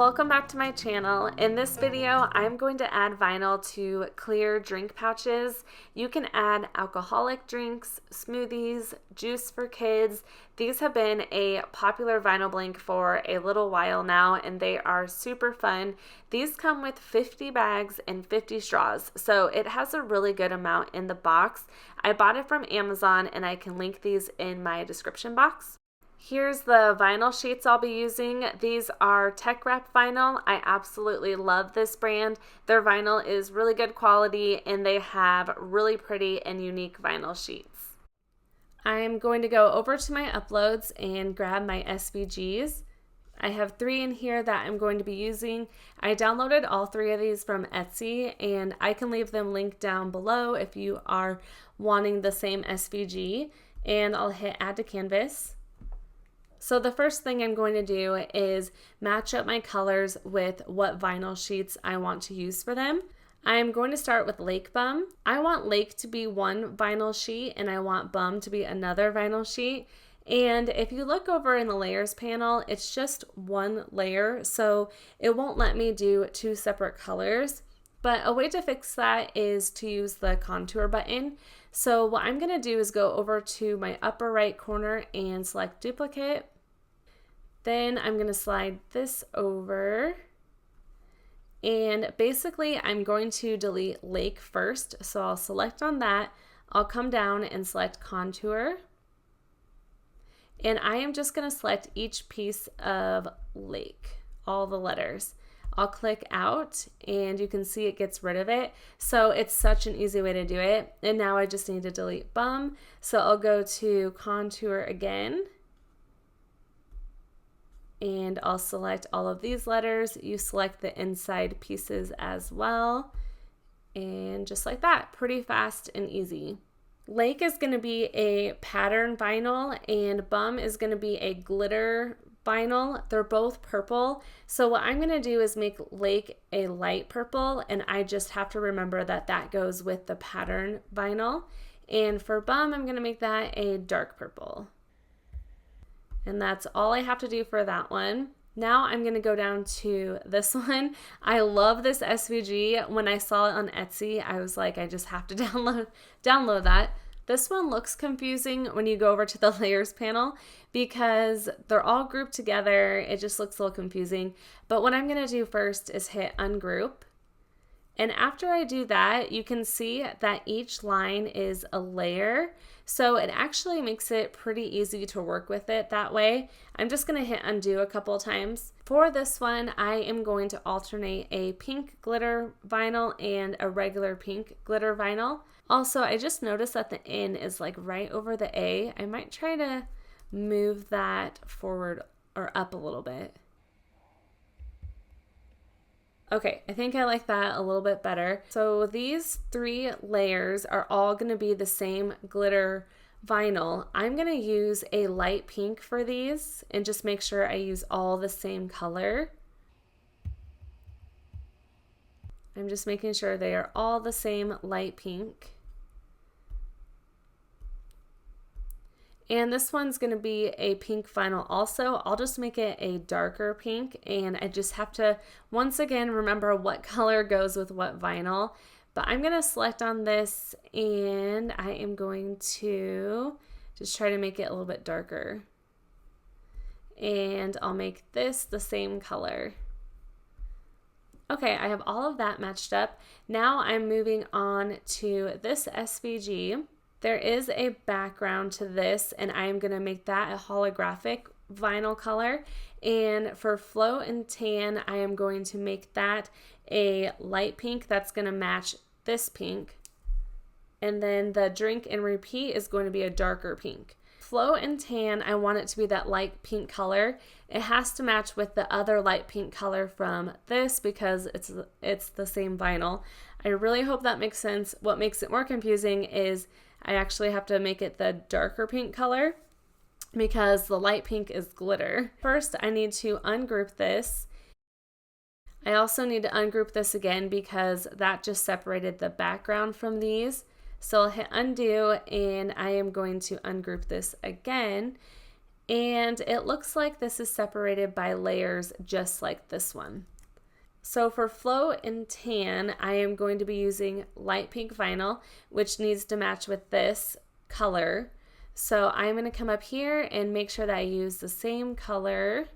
Welcome back to my channel. In this video, I'm going to add vinyl to clear drink pouches. You can add alcoholic drinks, smoothies, juice for kids. These have been a popular vinyl blank for a little while now, and they are super fun. These come with 50 bags and 50 straws, so it has a really good amount in the box. I bought it from Amazon, and I can link these in my description box. Here's the vinyl sheets I'll be using. These are Tech Wrap vinyl. I absolutely love this brand. Their vinyl is really good quality and they have really pretty and unique vinyl sheets. I'm going to go over to my uploads and grab my SVGs. I have 3 in here that I'm going to be using. I downloaded all 3 of these from Etsy, and I can leave them linked down below if you are wanting the same SVG. And I'll hit add to canvas. So the first thing I'm going to do is match up my colors with what vinyl sheets I want to use for them. I'm going to start with Lake Bum. I want Lake to be one vinyl sheet and I want Bum to be another vinyl sheet. And if you look over in the layers panel, it's just one layer, so it won't let me do 2 separate colors. But a way to fix that is to use the contour button. So what I'm going to do is go over to my upper right corner and select duplicate. Then I'm going to slide this over, and basically I'm going to delete Lake first. So I'll select on that, I'll come down and select contour, and I am just going to select each piece of Lake, all the letters. I'll click out and you can see it gets rid of it. So it's such an easy way to do it. And now I just need to delete Bum. So I'll go to contour again. And I'll select all of these letters. You select the inside pieces as well. And just like that, pretty fast and easy. Lake is going to be a pattern vinyl and Bum is going to be a glitter vinyl. They're both purple. So what I'm going to do is make Lake a light purple, and I just have to remember that that goes with the pattern vinyl. And for Bum, I'm going to make that a dark purple. And that's all I have to do for that one. Now I'm going to go down to this one. I love this SVG. When I saw it on Etsy, I was like, I just have to download that. This one looks confusing when you go over to the layers panel because they're all grouped together. It just looks a little confusing. But what I'm going to do first is hit ungroup. And after I do that, you can see that each line is a layer. So it actually makes it pretty easy to work with it that way. I'm just going to hit undo a couple times. For this one, I am going to alternate a pink glitter vinyl and a regular pink glitter vinyl. Also, I just noticed that the N is like right over the A. I might try to move that forward or up a little bit. Okay, I think I like that a little bit better. So these 3 layers are all going to be the same glitter vinyl. I'm going to use a light pink for these and just make sure I use all the same color. I'm just making sure they are all the same light pink. And this one's going to be a pink vinyl also. I'll just make it a darker pink, and I just have to once again remember what color goes with what vinyl. But I'm going to select on this and I am going to just try to make it a little bit darker. And I'll make this the same color. Okay, I have all of that matched up. Now I'm moving on to this SVG. There is a background to this, and I am going to make that a holographic vinyl color. And for Flow and Tan, I am going to make that a light pink that's going to match this pink. And then the Drink and Repeat is going to be a darker pink. Flow and Tan, I want it to be that light pink color. It has to match with the other light pink color from this because it's the same vinyl. I really hope that makes sense. What makes it more confusing is I actually have to make it the darker pink color because the light pink is glitter. First, I need to ungroup this. I also need to ungroup this again because that just separated the background from these. So I'll hit undo and I am going to ungroup this again. And it looks like this is separated by layers just like this one. So for flow and tan, I am going to be using light pink vinyl, which needs to match with this color. So I'm going to come up here and make sure that I use the same color.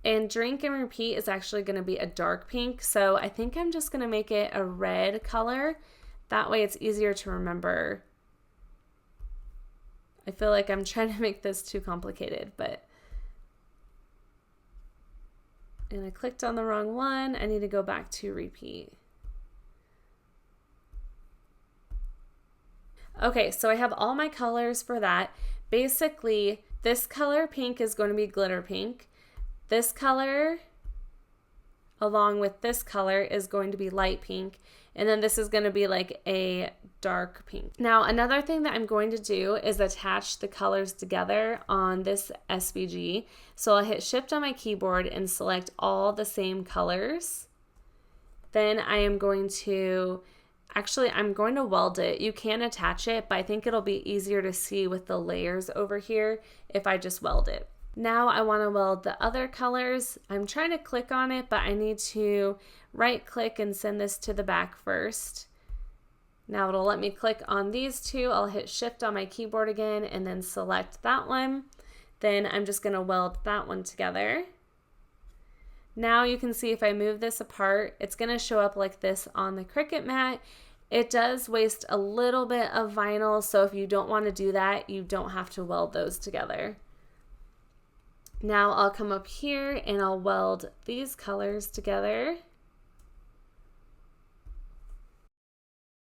And drink and repeat is actually going to be a dark pink. So I think I'm just going to make it a red color. That way it's easier to remember. I feel like I'm trying to make this too complicated, and I clicked on the wrong one. I need to go back to repeat. Okay, so I have all my colors for that. Basically, this color pink is going to be glitter pink. This color, along with this color, is going to be light pink. And then this is going to be like a dark pink. Now, another thing that I'm going to do is attach the colors together on this SVG. So I'll hit Shift on my keyboard and select all the same colors. Then I am going to, I'm going to weld it. You can attach it, but I think it'll be easier to see with the layers over here if I just weld it. Now I want to weld the other colors. I'm trying to click on it, but I need to right click and send this to the back first. Now it'll let me click on these two. I'll hit Shift on my keyboard again and then select that one. Then I'm just going to weld that one together. Now you can see if I move this apart, it's going to show up like this on the Cricut mat. It does waste a little bit of vinyl, so if you don't want to do that, you don't have to weld those together. Now I'll come up here and I'll weld these colors together.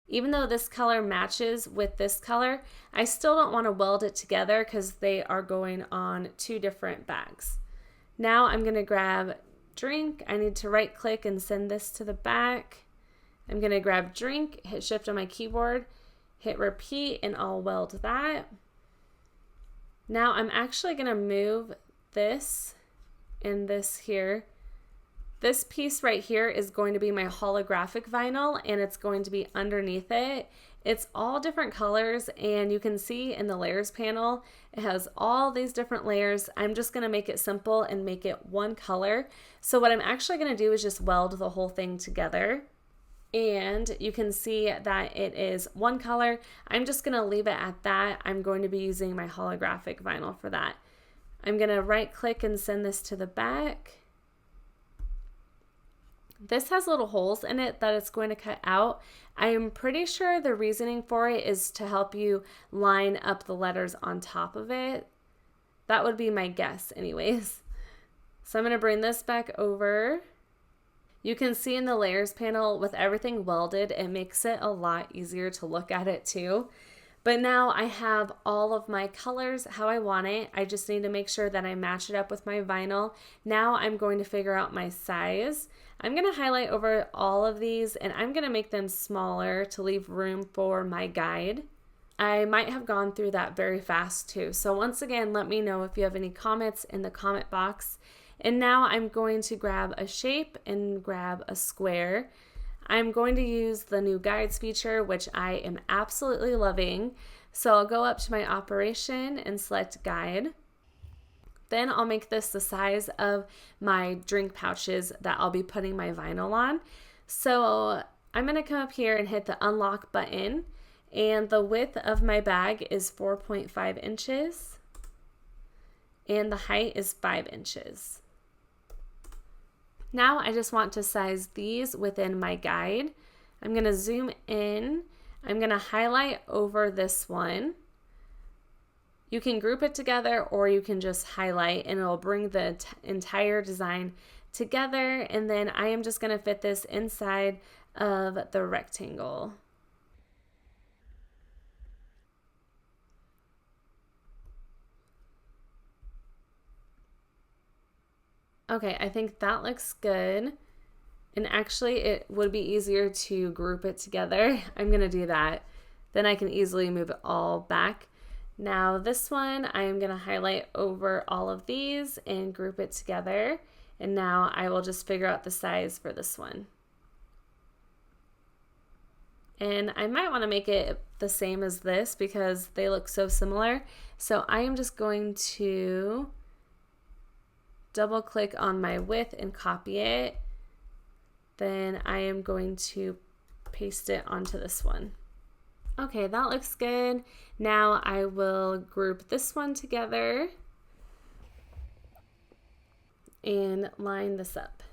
Even though this color matches with this color, I still don't want to weld it together because they are going on two different bags. Now I'm going to grab drink. I need to right click and send this to the back. I'm going to grab drink, hit Shift on my keyboard, hit repeat, and I'll weld that. Now I'm actually going to move this and this here. This piece right here is going to be my holographic vinyl and it's going to be underneath it. It's all different colors and you can see in the layers panel, it has all these different layers. I'm just going to make it simple and make it one color. So what I'm actually going to do is just weld the whole thing together. And you can see that it is one color. I'm just going to leave it at that. I'm going to be using my holographic vinyl for that. I'm going to right click and send this to the back. This has little holes in it that it's going to cut out. I am pretty sure the reasoning for it is to help you line up the letters on top of it. That would be my guess anyways. So I'm going to bring this back over. You can see in the layers panel with everything welded, it makes it a lot easier to look at it too. But now I have all of my colors how I want it. I just need to make sure that I match it up with my vinyl. Now I'm going to figure out my size. I'm going to highlight over all of these and I'm going to make them smaller to leave room for my guide. I might have gone through that very fast too. So once again, let me know if you have any comments in the comment box. And now I'm going to grab a shape and grab a square. I'm going to use the new guides feature, which I am absolutely loving. So I'll go up to my operation and select guide. Then I'll make this the size of my drink pouches that I'll be putting my vinyl on. So I'm going to come up here and hit the unlock button. And the width of my bag is 4.5 inches. And the height is 5 inches. Now I just want to size these within my guide. I'm going to zoom in. I'm going to highlight over this one. You can group it together or you can just highlight and it'll bring the entire design together. And then I am just going to fit this inside of the rectangle. Okay, I think that looks good. And actually it would be easier to group it together. I'm gonna do that. Then I can easily move it all back. Now this one, I am gonna highlight over all of these and group it together. And now I will just figure out the size for this one. And I might want to make it the same as this because they look so similar. So I am just going to double click on my width and copy it. Then I am going to paste it onto this one. Okay, that looks good. Now I will group this one together and line this up.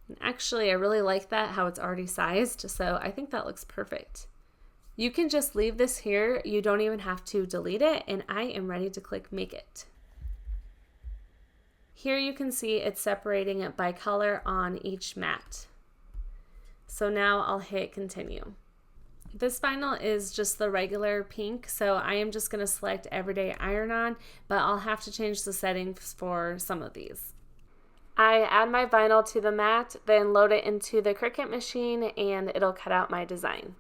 And actually, I really like that, how it's already sized, so I think that looks perfect. You can just leave this here. You don't even have to delete it, and I am ready to click Make It. Here you can see it's separating it by color on each mat. So now I'll hit Continue. This vinyl is just the regular pink, so I am just going to select Everyday Iron On, but I'll have to change the settings for some of these. I add my vinyl to the mat, then load it into the Cricut machine, and it'll cut out my design.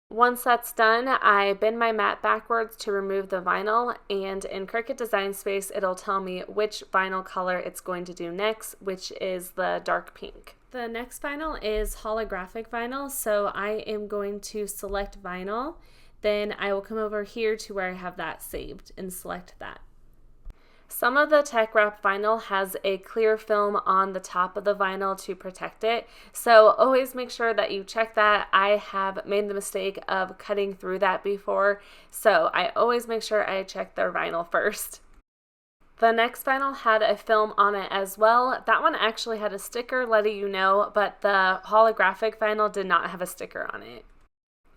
Once that's done, I bend my mat backwards to remove the vinyl, and in Cricut Design Space, it'll tell me which vinyl color it's going to do next, which is the dark pink. The next vinyl is holographic vinyl, so I am going to select vinyl, then I will come over here to where I have that saved and select that. Some of the tech wrap vinyl has a clear film on the top of the vinyl to protect it, so always make sure that you check that. I have made the mistake of cutting through that before, so I always make sure I check their vinyl first. The next vinyl had a film on it as well. That one actually had a sticker letting you know, but the holographic vinyl did not have a sticker on it.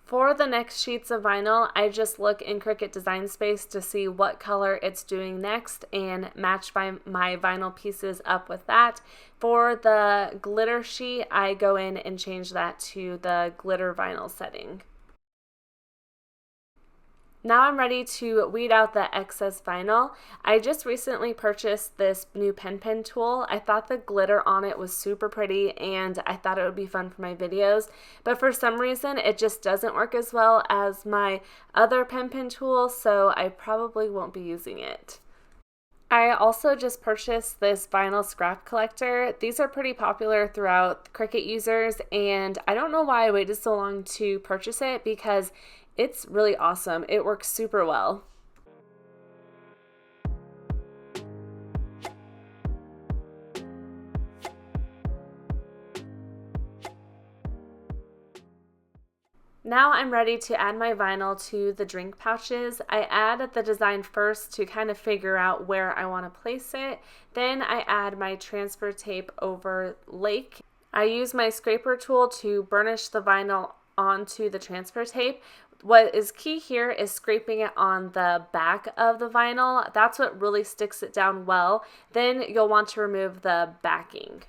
For the next sheets of vinyl, I just look in Cricut Design Space to see what color it's doing next and match my vinyl pieces up with that. For the glitter sheet, I go in and change that to the glitter vinyl setting. Now I'm ready to weed out the excess vinyl. I just recently purchased this new pen tool. I thought the glitter on it was super pretty and I thought it would be fun for my videos, but for some reason it just doesn't work as well as my other pen tool, so I probably won't be using it. I also just purchased this vinyl scrap collector. These are pretty popular throughout Cricut users, and I don't know why I waited so long to purchase it because it's really awesome. It works super well. Now I'm ready to add my vinyl to the drink pouches. I add the design first to kind of figure out where I want to place it. Then I add my transfer tape over Lake. I use my scraper tool to burnish the vinyl onto the transfer tape. What is key here is scraping it on the back of the vinyl. That's what really sticks it down well. Then you'll want to remove the backing.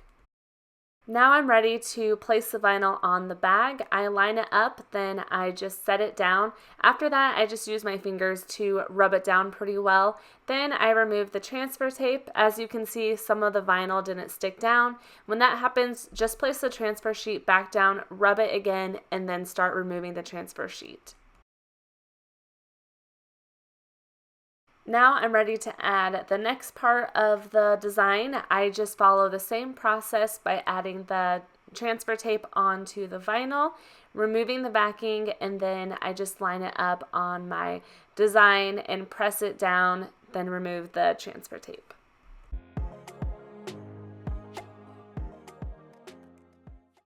Now I'm ready to place the vinyl on the bag. I line it up, then I just set it down. After that, I just use my fingers to rub it down pretty well. Then I remove the transfer tape. As you can see, some of the vinyl didn't stick down. When that happens, just place the transfer sheet back down, rub it again, and then start removing the transfer sheet. Now I'm ready to add the next part of the design. I just follow the same process by adding the transfer tape onto the vinyl, removing the backing, and then I just line it up on my design and press it down, then remove the transfer tape.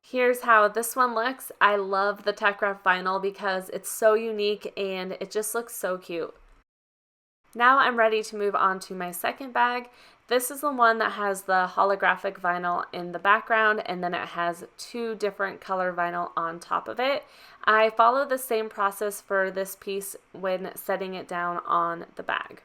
Here's how this one looks. I love the tech wrap vinyl because it's so unique and it just looks so cute. Now I'm ready to move on to my second bag. This is the one that has the holographic vinyl in the background, and then it has two different color vinyl on top of it. I follow the same process for this piece when setting it down on the bag.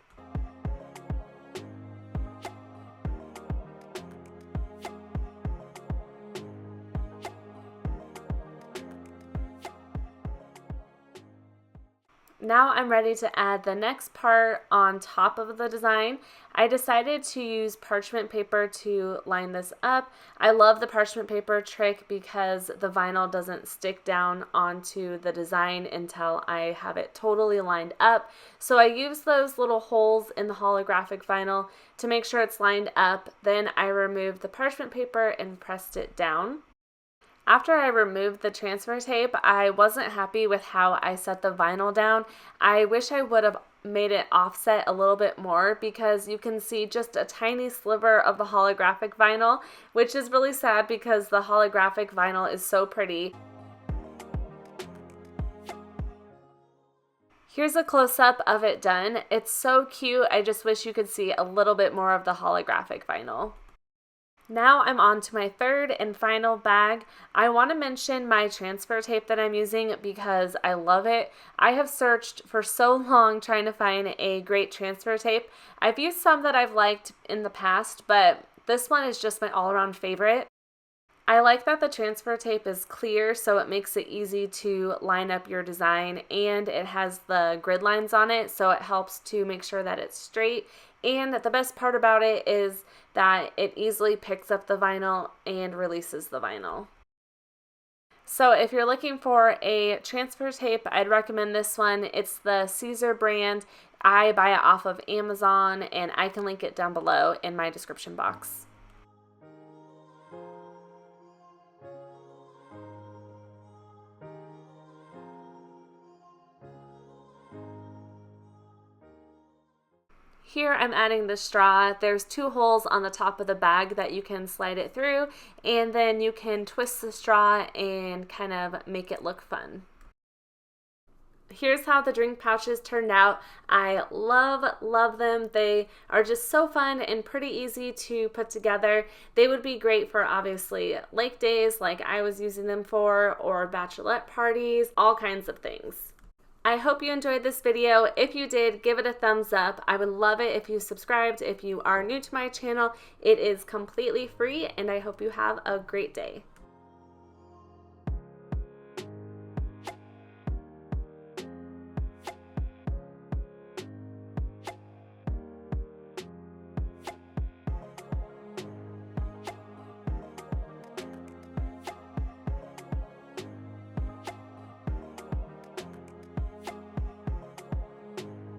Now I'm ready to add the next part on top of the design. I decided to use parchment paper to line this up. I love the parchment paper trick because the vinyl doesn't stick down onto the design until I have it totally lined up. So I use those little holes in the holographic vinyl to make sure it's lined up. Then I removed the parchment paper and pressed it down. After I removed the transfer tape, I wasn't happy with how I set the vinyl down. I wish I would have made it offset a little bit more because you can see just a tiny sliver of the holographic vinyl, which is really sad because the holographic vinyl is so pretty. Here's a close-up of it done. It's so cute. I just wish you could see a little bit more of the holographic vinyl. Now I'm on to my third and final bag. I want to mention my transfer tape that I'm using because I love it. I have searched for so long trying to find a great transfer tape. I've used some that I've liked in the past, but this one is just my all-around favorite. I like that the transfer tape is clear, so it makes it easy to line up your design, and it has the grid lines on it, so it helps to make sure that it's straight. And the best part about it is that it easily picks up the vinyl and releases the vinyl. So if you're looking for a transfer tape, I'd recommend this one. It's the Caesar brand. I buy it off of Amazon, and I can link it down below in my description box. Here I'm adding the straw. There's 2 holes on the top of the bag that you can slide it through, and then you can twist the straw and kind of make it look fun. Here's how the drink pouches turned out. I love them. They are just so fun and pretty easy to put together. They would be great for obviously lake days like I was using them for, or bachelorette parties, all kinds of things. I hope you enjoyed this video. If you did, give it a thumbs up. I would love it if you subscribed. If you are new to my channel, it is completely free, and I hope you have a great day.